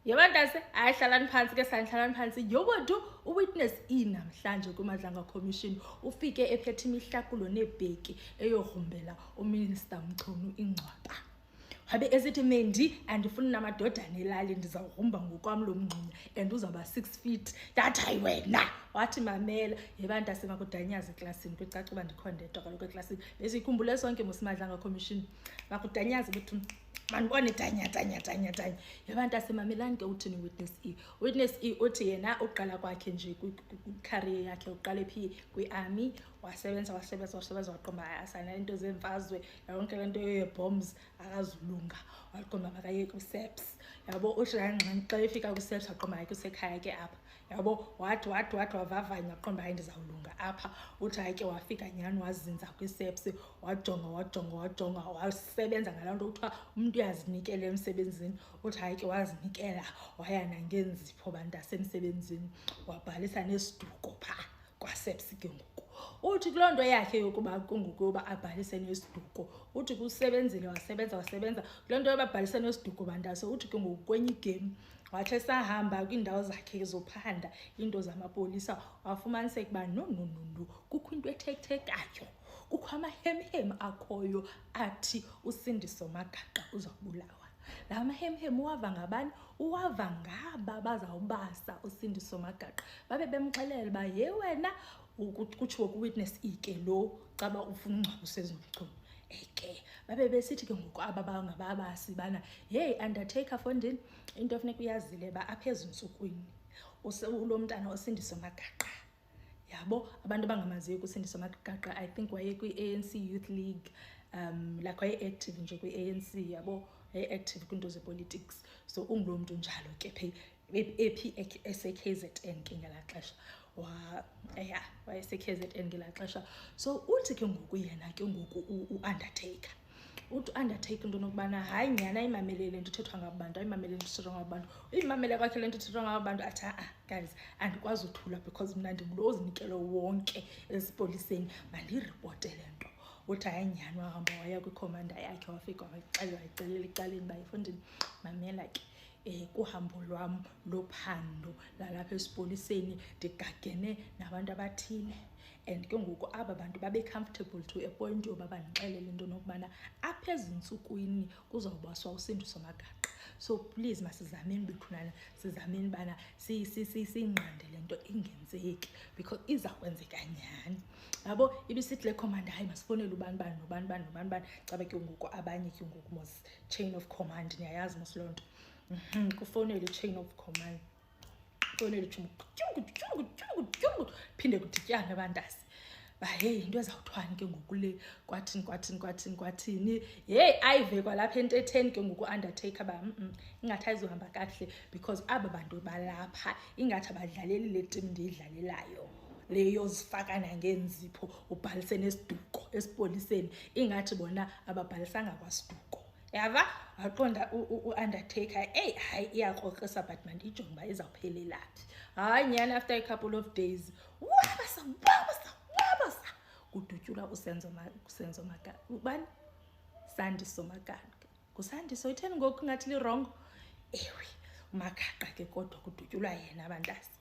Yabantase ayihlalani phansi ke sanhlalani phansi yobantu uwitness namhlanje kuMadlanga Commission ufike ephethe imihlakulo nebheki eyohumbela uMinister Mchunu ingcwaba. Habe esithi Mendi andifuni namadodana elali ndizawuhumba ngokwami lo mngxunya and uzaba 6 feet that hayi wena wathi mamela yebantase makudanyaza eklasini kucaca uba ndikhondedwa kaloku eklasini besikhumbule sonke muSimadlanga Commission makudanyaza ukuthi manibone tanya yabantu asemamelani ke uthini witness E uthi yena uqala kwakhe nje career yakhe uqale phi kwiarmy wasebenza waqomba asana into zemfazwe yonke lento yebombs akazulunga waqomba makaye kuSEPS yabo uthi ngqani xa efika kuSEPS waqomba yakhe usekhaya ke apha yabo wathi wavavanya waqomba hayi ndizawulunga apha uthi hayike wafika nyani wazinza kwiSEPS wajonga wasebenza ngalonto kuthiwa umuntu uyazinikela emsebenzini uthi hayike wazinikela waya nangenzipho bantu asemsebenzini wabhalisa nesiduko pha kwaSEPS ke ngoku uthi kulonto yakhe yokuba kungukuba abhalise nesiduko uthi kusebenzile wasebenza kulonto yobabhalisa nesiduko bandase uthi ke ngoku kwenye igame wathi sahamba kwindawo zakhe zophanda into zamapolisa wafumaniseka kuba no kukho into ethethekayo kukho amahemhem akhoyo athi uSindiso Magaqa uzawubulawa la mahemhem uwava ngabani uwava ngaba bazawubasa uSindiso Magaqa babe bemxelela ba ye wena ukutshiwo kuwitness ike lo caba ufuna ungcwaba uSezimchunu eke babe besithi ke ngoku ababangababasi bana hey Undertaker Fondini into ofuneka uyazile ba aphezulu insukwini ulo mntana uSindiso Magaqa yabo abantu bangamaziyo kuSindiso Magaqa I think waye kwi-ANC Youth League like waye active nje kwi-ANC yabo active kwinto zepolitics so ungulo muntu njalo ke phi eseKZN ke ngelaxesha wayeseKZN ngelaxesha so uthi ke ngoku yena ke ngoku uUndertaker uthi Undertaker into nokubana hayi nyana imamelele into ithethwa ngabantu ayimamelele into ithethwa ngabantu imamele kwakhe lento ithethwa ngabantu athi guys andikwazi uthula because mna ndingulo ozinikele wonke esipoliseni mandireport lento uthi hayi nyana wahamba waya kwiCommander yakhe wafika wayicelela icaleni bayifundini mamela ke kuhambo lwam lophando lalapha esipoliseni ndigagene nabantu abathile and ke ngoku aba bantu babe comfortable to a point yoba bandixelele into nokubana aphezulu insukwini kuzawubaswa uSindiso Magaqa so please masizameni bethunana sizameni bana sinqande lento ingenzeki because iza kwenzeka nyani yabo ibisithi le commander hayi masifonele ubani cabe ke ngoku abanye ke ngoku mos chain of command niyayazi moslonto kufonele chain of command fonele phinde kudityana abantasi ba hey into ezawuthwani ke ngoku le kwathini hey ayive kwalapha entetheni ke ngoku Undertaker ba ingathi ayizohamba kahle because aba bantu balapha ingathi abadlaleli le team ndiyidlalelayo leyo zifaka nangenzipho ubhalise nesiduko esipoliseni ingathi bona ababhalisanga kwasiduko yava waqonda uUndertaker hayi iyakrokrisa but man ijonga izawuphelelaphi hayi nyana after a couple of days wabasa kudutyula uSenzo Magaqa ubani Sandiso Magaqa kuSandiso itheni ngoku ngathi li wrong ewe Magaqa ke kodwa kudutyulwa yena abantasi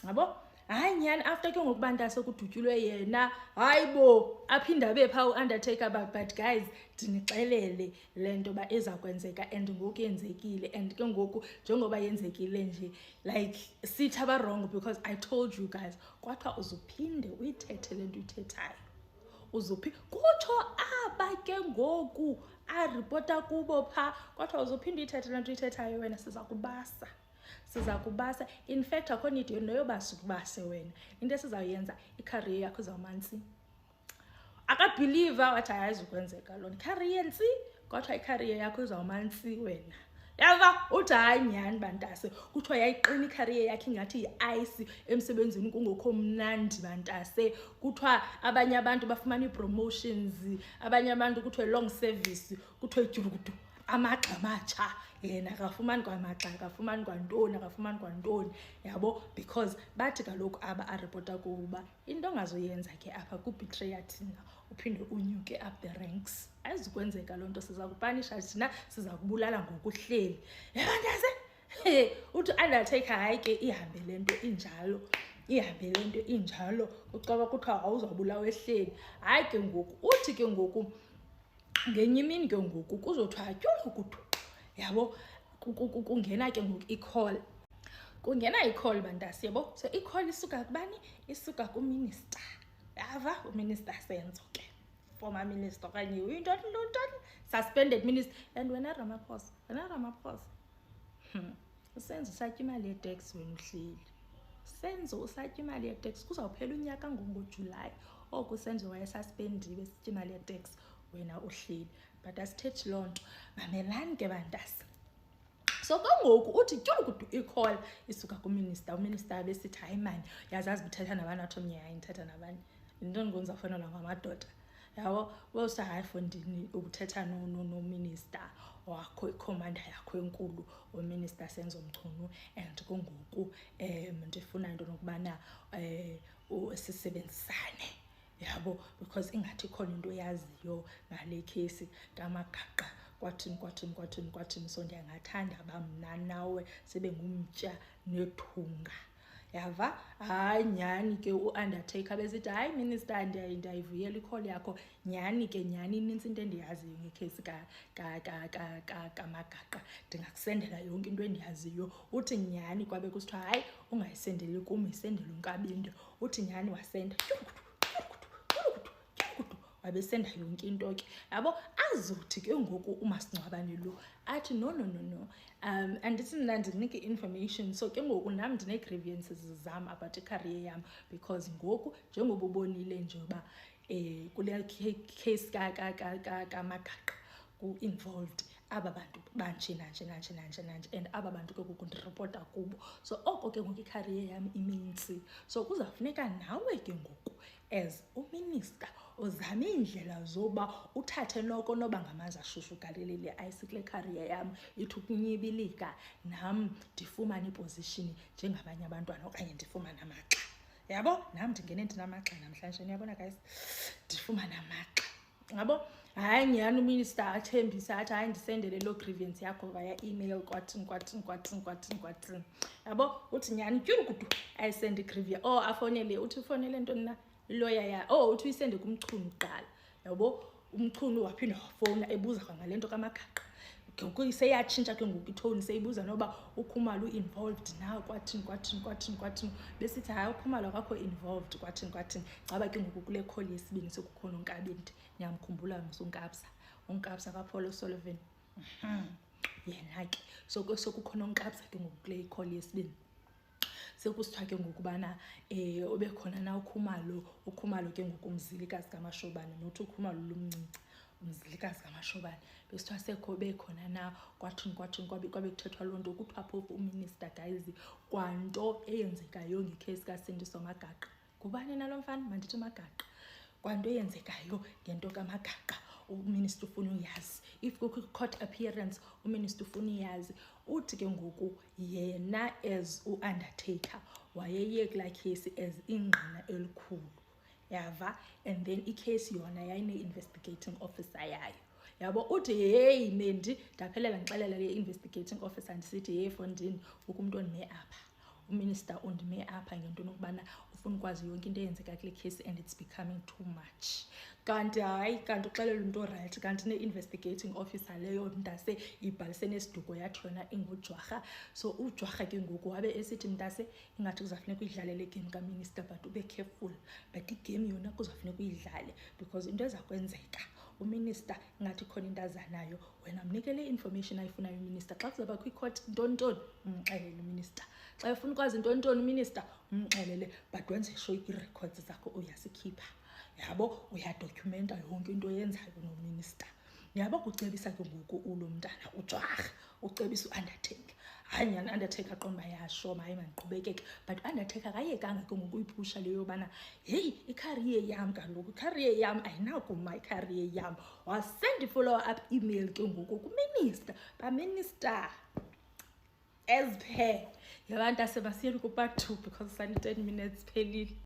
yabo hayi nyani after ke ngokubantase kudutyulwe yena hayibo aphinda bepha uUndertaker but guys dinixelele lento ba eza kwenzeka and ngoku yenzekile and ke ngoku njengoba yenzekile nje like sithi aba wrong because I told you guys kwathiwa uzuphinde uyithethe lento uyithethayo kutsho aba ke ngoku arepota kubo pha kwathiwa uzuphinde uyithethe lento uyithethayo wena siza kubasa in fact akho need noyobasa ukubase wena into esizawuyenza icareer yakho izawumansi akabelieve wathi ayazi ukwenzeka lona career nsi kodwa icareer yakho izawumansi wena yava uthi hayi nyani bantase kuthiwa yayiqina icareer yakhe ingathi yi-ice emsebenzini kungokho mnandi bantase kuthiwa abanye abantu bafumana ii-promotions abanye abantu kuthiwa long service kuthiwa ijurukudu amagxa amatsha yena akafumani kwamaxa akafumani kwantoni yabo because bathi kaloku aba arepota kuba into ongazoyenza ke apha kubetray thina uphinde unyuke up the ranks ayizukwenzeka lonto siza kupanisha thina siza kubulala ngokuhleli yabantase uthi Undertaker hayi ke ihambe lento injalo ucaba kuthiwa awuzawubulawa ehleli. Hayi ke ngoku uthi ke ngoku ngenye imini ke ngoku kuzothiwa tyhulukudu, yabo kungena ke ngoku i-call. Kungena i-call bantasi, yabo. So i-call isuka kubani? Isuka kuminister. Yava uminister Senzo ke, former minister okanye uyintoni suspended minister. And wena Ramaphosa uSenzo usatya imali ye-tax wena uhleli. Senzo usatya imali ye-tax, kuzawuphela unyaka ngoJulayi oku uSenzo wayesuspendiwe esitya imali ye-tax wena uhleli. But asithethi loo nto, mamelani ke bantasi. So kangoku uthi tyhulukudu i-call isuka kuminister. Uminister besithi hayi mani yazazi uthetha nabantu athi omnye hayi ndithetha nabanye, yintoni ngonzafanelwa ngamadoda, yabo. Wesa hayi fondini ukuthetha nominister wakho, ikhomanda yakho enkulu uminister Senzo Mchunu. And kungoku ndifuna into nokubana sisebenzisane, yabo, because ingathi khona into yaziyo ngale case kaMagaqa kwathini. So ndiyangathanda ba mna nawe sibe ngumtya nethunga, yava. Hayi nyani ke uUndertaker besithi hayi minister ndiyayivuyela i-call yakho. Nyani ke nyani inintsi into endiyaziyo ngecase kaMagaqa, ndingakusendela yonke into endiyaziyo. Uthi nyani kwabe kusithiwa hayi ungayisendeli kum, yisendele uNkabinde. Uthi nyani wasenda wabesenda yonke into ke, yabo. Azothi ke ngoku umasingcwabane lo athi no andithi mna ndinike information. So ke ngoku nam ndine-grievances zam about i-career yam, because ngoku njengoba ubonile nje uba kule case kaMagaqa ku-involved aba bantu banje nanje, and aba bantu ke ngoku ndiripota kubo. So oko ke ngoku i-career yam iminintsi. So kuzawufuneka nawe ke ngoku as uminister uzame iindlela zoba uthathe noko noba ngamazi ashushu galele le ayisi kule career yam ithi ukunyibilika, nam ndifumane iposition njengabanye abantwana okanye ndifumane amaxa, yabo. Nam ndingene ndinamaxa namhlanje, niyabona guys, ndifumane amaxa, yabo. Hayi nyani uminister athembisa athi hayi ndisendele lo grievance yakho via email kwathini, yabo. Uthi nyani tyhulukudu ayisende i-grievance. Afowunele, uthi ufonele ntoni na lawyer ya, uthi uyisende kumchunu kuqala, yabo. Umchunu waphinda wafowuna ebuza ngale nto kaMagaqa. Ngoku seyatshintsha ke ngoku itone, seyibuza noba uKhumalo involved now kwathini. Besithi hayi uKhumalo akakho involved kwathini. Caba ke ngoku kule call yesibini sekukhona uNkabinde, niyamkhumbula uNkabza kaPaul Sullivan. Yena ke sokukhona uNkabza ke ngoku kule call yesibini. Sekusithiwa ke ngokubana ube khona na uKhumalo ke ngoku umzilikazi kaMashobane, nothi uKhumalo lumncinci umzilikazi kaMashobane. Besithiwa sekho bekhona na kwathini kwabe kuthethwa loo nto. Kuthiwa phofu uminister guys kwanto eyenzekayo ngecase kaSindiso Magaqa. Ngubani nalo mfana? Mandithi Magaqa. Kwanto eyenzekayo ngento kaMagaqa uminister ufuna uyazi. If kukho court appearance uminister ufuna uyazi. Uthi ke ngoku yena as uUndertaker wayeye kula case as ingqina elikhulu, yava. And then icase yona yayine-investigating officer yayo, yabo. Uthi hey Mendi ndaphelela ngixelela le-investigating officer ndisithi hey Fondini ukho umuntu ondime apha, uminister ondime apha ngento nokubana ufuna ukwazi yonke into eyenzeka kule case and it's becoming too much. Kanti uxelela umuntu orayithi, kanti ne-investigating officer leyo mntase ibhalise nesiduko yathi yona ingujwarha. So ujwarha ke ngoku wabe esithi mntase ingathi kuzafuneka uyidlale le game kaminister, but ube careful. But igame yona kuzafuneka uyidlale because into eza kwenzeka uminister ingathi khona into azanayo, wena mnikele information ayifunayo uminister. Xa kuzaba kwi-court ntoni umxelele uminister. Xa ufuna ukwazi ntoni uminister umxelele, but wenze sure ii-records zakho uyasikhipha, yabo. Uyadocumenta yonke into oyenzayo nominister, yabo. Kucebisa ke ngoku ulo mntana ujwarha, ucebisa uUndertaker. Hayi nyani Undertaker aqonda uba yashoma, hayi mandiqhubekeke. But Undertaker akayekanga ke ngoku uyiphusha leyo yobana heyi i-career yam kaloku, i-career yam ayinakuma, i-career yam. Wasend i-follow up email ke ngoku kuminister, baminister as per yabantu asebasiyeni ku-part 2 because sali 10 minutes phelile.